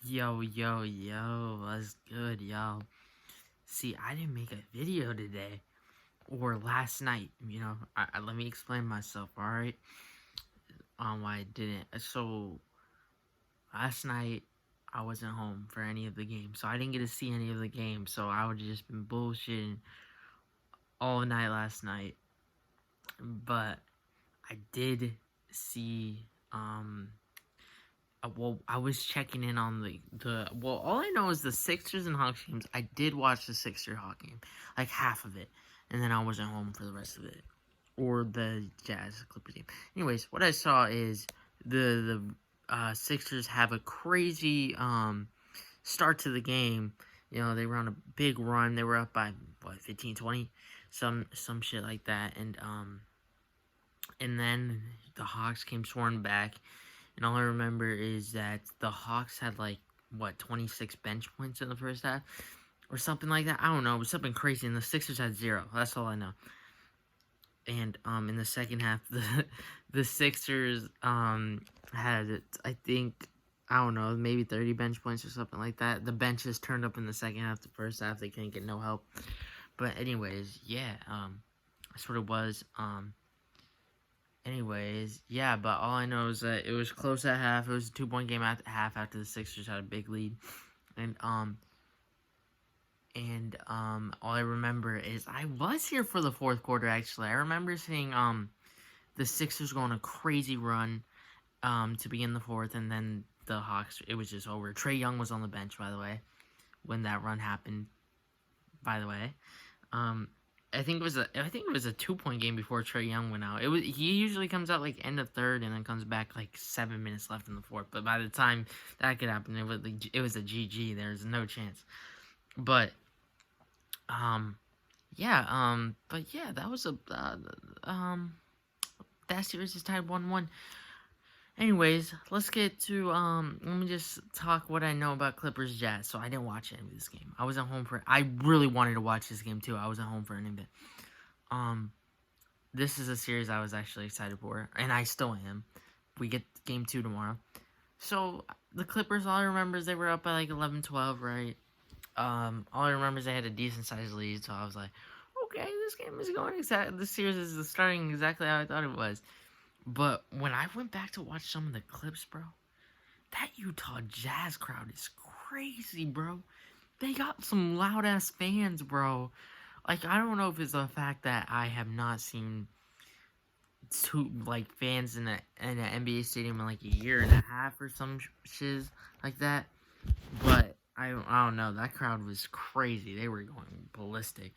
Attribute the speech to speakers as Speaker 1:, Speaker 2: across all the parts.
Speaker 1: Yo, what's good, y'all? See, I didn't make a video today, or last night, let me explain myself, alright? Why I didn't. So, last night, I wasn't home for any of the games, so I didn't get to see any of the games, so I would have just been bullshitting all night last night. But, I did see, well, I was checking in on well, all I know is the Sixers and Hawks games. I did watch the Sixer-Hawk game, like half of it, and then I wasn't home for the rest of it, or the Jazz-Clippers game. Anyways, what I saw is the Sixers have a crazy start to the game. You know, they were on a big run. They were up by, 15, 20? Some shit like that, and then the Hawks came soaring back. And all I remember is that the Hawks had, 26 bench points in the first half? Or something like that. I don't know. It was something crazy. And the Sixers had 0. That's all I know. And, in the second half, the Sixers, had, I think, I don't know, maybe 30 bench points or something like that. The benches turned up in the second half. The first half, they couldn't get no help. But anyways, yeah, that's what it was. Anyways, yeah, but all I know is that it was close at half. It was a 2-point game at half after the Sixers had a big lead. And all I remember is I was here for the fourth quarter, actually. I remember seeing, the Sixers go on a crazy run, to begin the fourth, and then the Hawks, it was just over. Trae Young was on the bench, by the way, when that run happened, by the way. I think it was a 2-point game before Trae Young went out. He usually comes out end of third and then comes back 7 minutes left in the fourth. But by the time that could happen, it was a GG. There's no chance. But that was that series is tied 1-1. Anyways, let's get to, let me just talk what I know about Clippers Jazz. So, I didn't watch any of this game. I wasn't home for it. I really wanted to watch this game, too. I wasn't home for any of it. This is a series I was actually excited for, and I still am. We get game 2 tomorrow. So, the Clippers, all I remember is they were up by 11-12, right? All I remember is they had a decent-sized lead, so I was like, okay, this game is going this series is starting exactly how I thought it was. But when I went back to watch some of the clips, bro, that Utah Jazz crowd is crazy, bro. They got some loud-ass fans, bro. I don't know if it's the fact that I have not seen fans in an NBA stadium in, a year and a half or some shiz like that. But, I don't know. That crowd was crazy. They were going ballistic.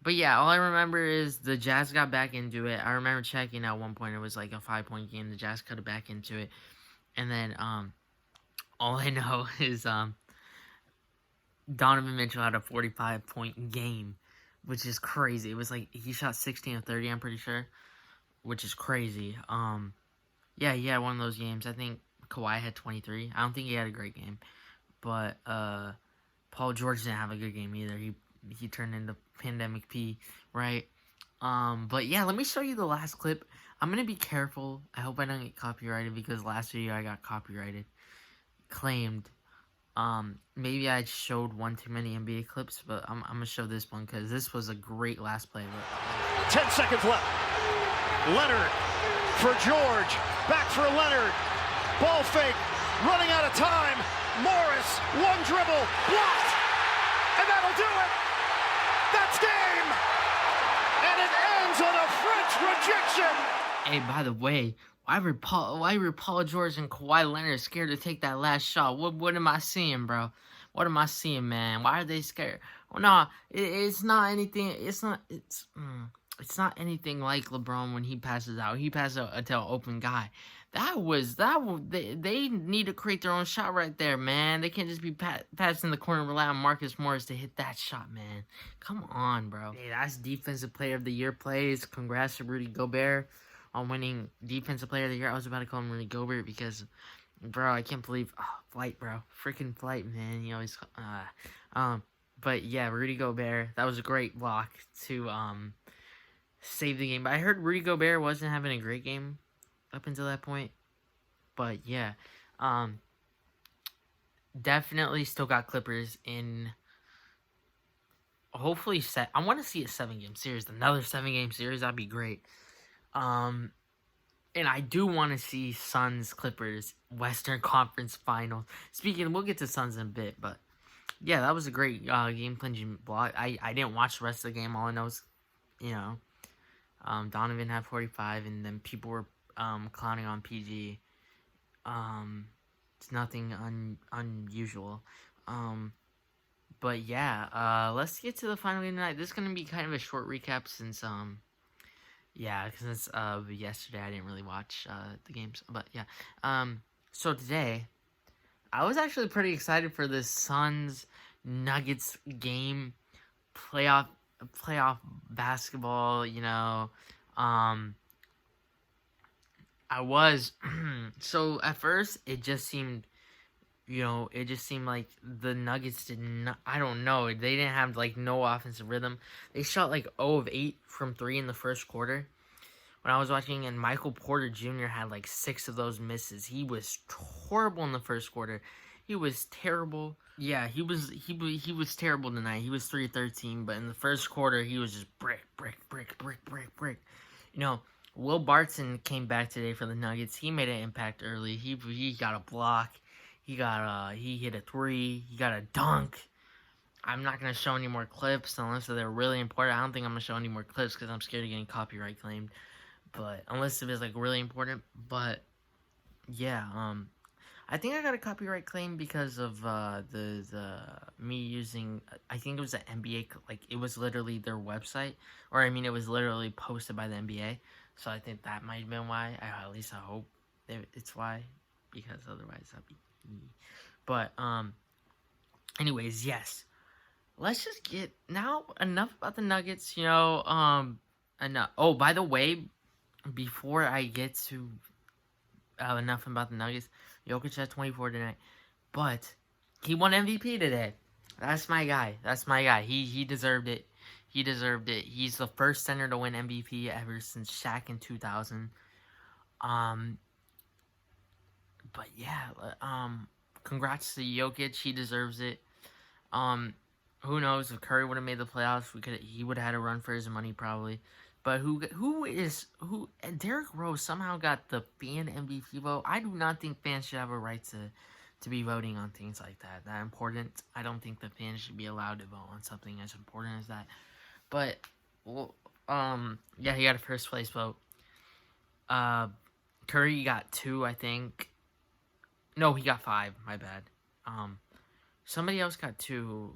Speaker 1: But yeah, all I remember is the Jazz got back into it. I remember checking at one point, it was a 5-point game. The Jazz cut it back into it. And then, all I know is, Donovan Mitchell had a 45-point game, which is crazy. It was he shot 16 of 30, I'm pretty sure, which is crazy. Yeah, he had one of those games. I think Kawhi had 23. I don't think he had a great game. But, Paul George didn't have a good game either. He turned into Pandemic P, right? But yeah, let me show you the last clip. I'm gonna be careful. I hope I don't get copyrighted because last video I got copyrighted. Claimed. Maybe I showed one too many NBA clips, but I'm gonna show this one because this was a great last play.
Speaker 2: 10 seconds left. Leonard for George. Back for Leonard. Ball fake. Running out of time. Morris. One dribble. Blocked. And that'll do it. That's game. And it ends on a French rejection.
Speaker 1: Hey, by the way, why were Paul George and Kawhi Leonard scared to take that last shot? What am I seeing, bro? What am I seeing, man? Why are they scared? Well, no, it's not anything. It's not anything like LeBron when he passes out. He passes out to an open guy. They need to create their own shot right there, man. They can't just be passing the corner and rely on Marcus Morris to hit that shot, man. Come on, bro. Hey, that's Defensive Player of the Year plays. Congrats to Rudy Gobert on winning Defensive Player of the Year. I was about to call him Rudy Gobert because, bro, I can't believe, Flight, bro. Freaking Flight, man. You always, but yeah, Rudy Gobert, that was a great block to, save the game. But I heard Rudy Gobert wasn't having a great game up until that point. But yeah, definitely still got Clippers in. Hopefully, I want to see a 7-game series. Another 7-game series, that'd be great. Um, and I do want to see Suns Clippers Western Conference Finals. Speaking, we'll get to Suns in a bit, but yeah, that was a great game clinching block. I didn't watch the rest of the game. All I know is, you know, Donovan had 45, and then people were clowning on PG. It's nothing unusual. But yeah, let's get to the final game tonight. This is gonna be kind of a short recap since yeah, because yesterday I didn't really watch the games, but yeah. So today I was actually pretty excited for this Suns Nuggets game, playoff basketball. I was so at first it just seemed. It just seemed like the Nuggets did not. I don't know. They didn't have like no offensive rhythm. They shot like 0 of 8 from 3 in the first quarter. When I was watching, and Michael Porter Jr. had like 6 of those misses. He was horrible in the first quarter. He was terrible. Yeah, he was terrible tonight. He was 3-13, but in the first quarter he was just brick. You know, Will Barton came back today for the Nuggets. He made an impact early. He got a block. He hit a 3. He got a dunk. I'm not gonna show any more clips unless they're really important. I don't think I'm gonna show any more clips because I'm scared of getting copyright claimed. But unless it is like really important. But yeah, I think I got a copyright claim because of the me using. I think it was the NBA. Like it was literally their website, or I mean, it was literally posted by the NBA. So I think that might have been why. At least I hope it's why, because otherwise that'd be. But anyways, yes. Let's just get now enough about the Nuggets. Enough. Oh, by the way, before I get to enough about the Nuggets, Jokic had 24 tonight, but he won MVP today. That's my guy. He deserved it. He's the first center to win MVP ever since Shaq in 2000. But yeah, congrats to Jokic. He deserves it. Who knows if Curry would have made the playoffs? He would have had a run for his money probably. But who Derrick Rose somehow got the fan MVP vote. I do not think fans should have a right to be voting on things like that important. I don't think the fans should be allowed to vote on something as important as that. But yeah, he got a first place vote. Curry got 2, I think. No, he got 5. My bad. Somebody else got 2.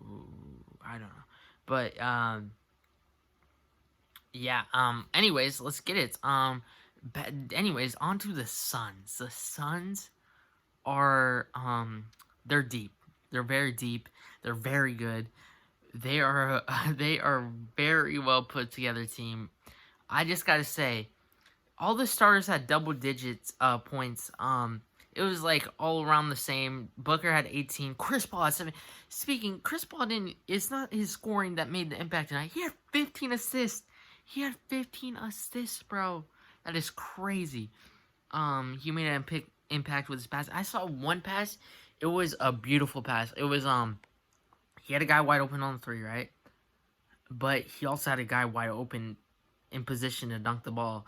Speaker 1: I don't know. But yeah. Anyways, let's get it. Anyways, on to the Suns. The Suns are they're deep. They're very deep. They're very good. They are very well put together team. I just gotta say, all the starters had double digits points. It was like all around the same. Booker had 18. Chris Paul had 7. Speaking, Chris Paul it's not his scoring that made the impact tonight. He had 15 assists. Bro. That is crazy. He made an impact with his pass. I saw one pass. It was a beautiful pass. It was he had a guy wide open on the 3, right? But he also had a guy wide open in position to dunk the ball.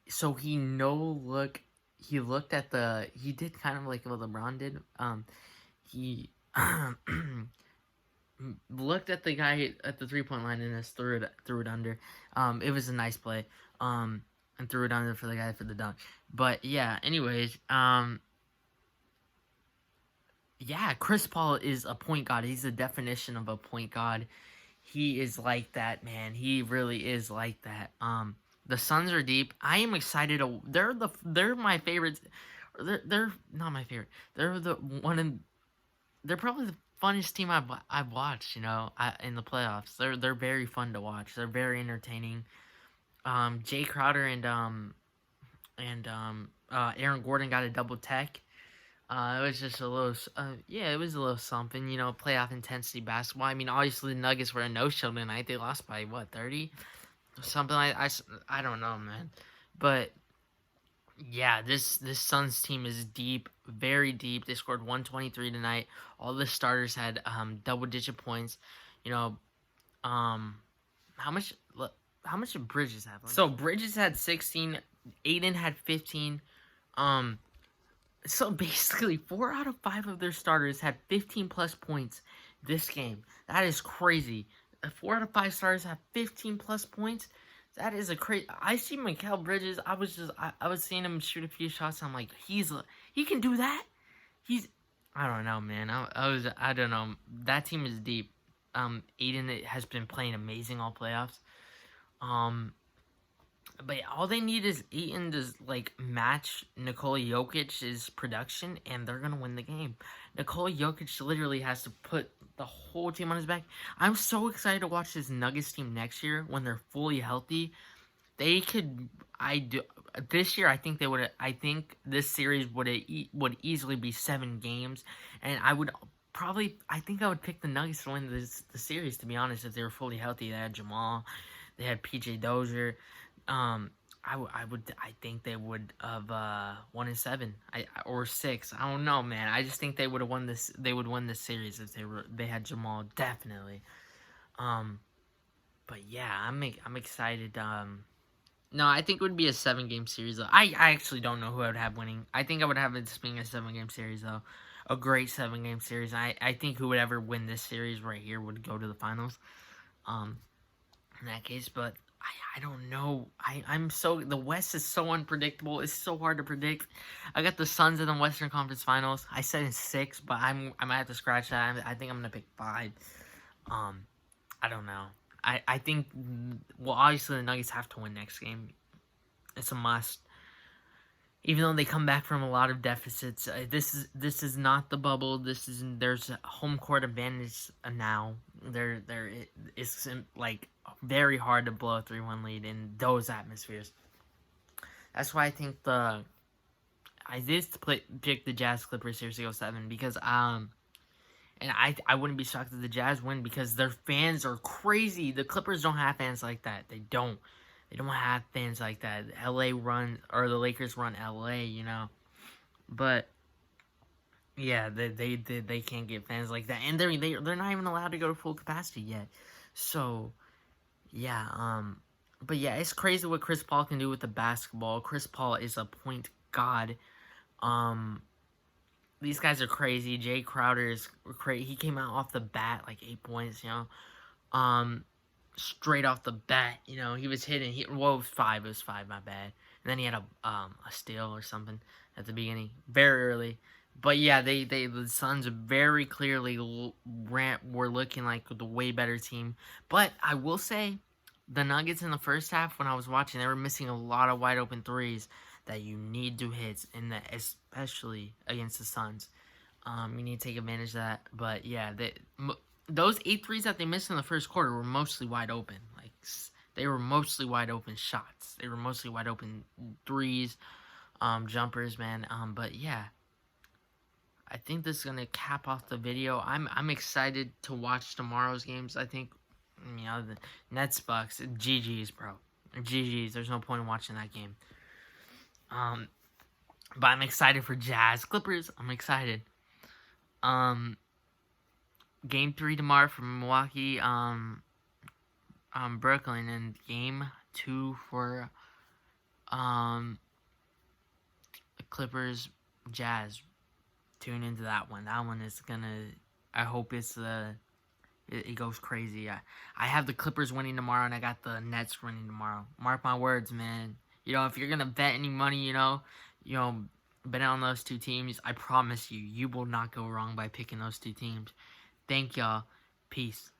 Speaker 1: So he looked at he did kind of like what LeBron did. He looked at the guy at the 3-point line and just threw it under. It was a nice play. And threw it under for the guy for the dunk. But yeah, anyways, yeah, Chris Paul is a point guard. He's the definition of a point guard. He is like that, man. He really is like that. The Suns are deep. I am excited. They're my favorites. They're not my favorite. They're probably the funnest team I've watched. In the playoffs. They're very fun to watch. They're very entertaining. Jay Crowder and Aaron Gordon got a double tech. It was just a little, it was a little something, playoff intensity basketball. I mean, obviously the Nuggets were a no-show tonight. They lost by, 30? Something like, I don't know, man. But, yeah, this Suns team is deep. very deep. They scored 123 tonight. All the starters had double-digit points. You know, how much did Bridges have? So Bridges had 16. Aiden had 15. So basically, 4 out of 5 of their starters had 15 plus points this game. That is crazy. 4 out of 5 starters have 15 plus points. That is a crazy. I see Mikal Bridges. I was seeing him shoot a few shots. I'm like, he can do that. I don't know, man. I don't know. That team is deep. Aiden has been playing amazing all playoffs. But all they need is Aiden to like match Nikola Jokic's production, and they're gonna win the game. Nikola Jokic literally has to put the whole team on his back. I'm so excited to watch this Nuggets team next year when they're fully healthy. They could. This year. I think they would. I think this series would easily be 7 games, and I would probably. I think I would pick the Nuggets to win the series. To be honest, if they were fully healthy, they had Jamal, they had PJ Dozier. I think they would have 1-7, or 6. I don't know, man. I just think they would have won this. They would win this series if they had Jamal, definitely. But yeah, I'm excited. No, I think it would be a 7-game series. Though. I actually don't know who I would have winning. I think I would have it being a 7-game series though, a great 7-game series. I think who would ever win this series right here would go to the finals. In that case, but. I don't know. The West is so unpredictable. It's so hard to predict. I got the Suns in the Western Conference Finals. I said in 6, but I might have to scratch that. I think I'm gonna pick 5. I don't know. I think obviously the Nuggets have to win next game. It's a must. Even though they come back from a lot of deficits, this is not the bubble. There's a home court advantage now. It's like very hard to blow a 3-1 lead in those atmospheres. That's why I think I did pick the Jazz Clippers series to go 7 because and I wouldn't be shocked if the Jazz win because their fans are crazy. The Clippers don't have fans like that. They don't have fans like that. The Lakers run LA, you know. But yeah, they can't get fans like that, and they're not even allowed to go to full capacity yet. So yeah, but yeah, it's crazy what Chris Paul can do with the basketball. Chris Paul is a point god. These guys are crazy. Jay Crowder is crazy. He came out off the bat like 8 points, you know. Straight off the bat, you know, he was hitting. It was 5. It was 5, my bad. And then he had a steal or something at the beginning, very early. But yeah, the Suns very clearly were looking like the way better team. But I will say, the Nuggets in the first half, when I was watching, they were missing a lot of wide open threes that you need to hit, especially against the Suns. You need to take advantage of that. But yeah, those 8 threes that they missed in the first quarter were mostly wide open. Like, they were mostly wide open shots. They were mostly wide open threes, jumpers, man. But yeah, I think this is gonna cap off the video. I'm excited to watch tomorrow's games. I think, you know, the Nets Bucks, GG's, bro. GG's. There's no point in watching that game. But I'm excited for Jazz Clippers. I'm excited. Game 3 tomorrow from Milwaukee, Brooklyn, and Game 2 for Clippers Jazz. Tune into that one. That one is gonna. I hope it goes crazy. I have the Clippers winning tomorrow, and I got the Nets winning tomorrow. Mark my words, man. You know, if you're gonna bet any money, you know, bet on those 2 teams. I promise you will not go wrong by picking those 2 teams. Thank y'all. Peace.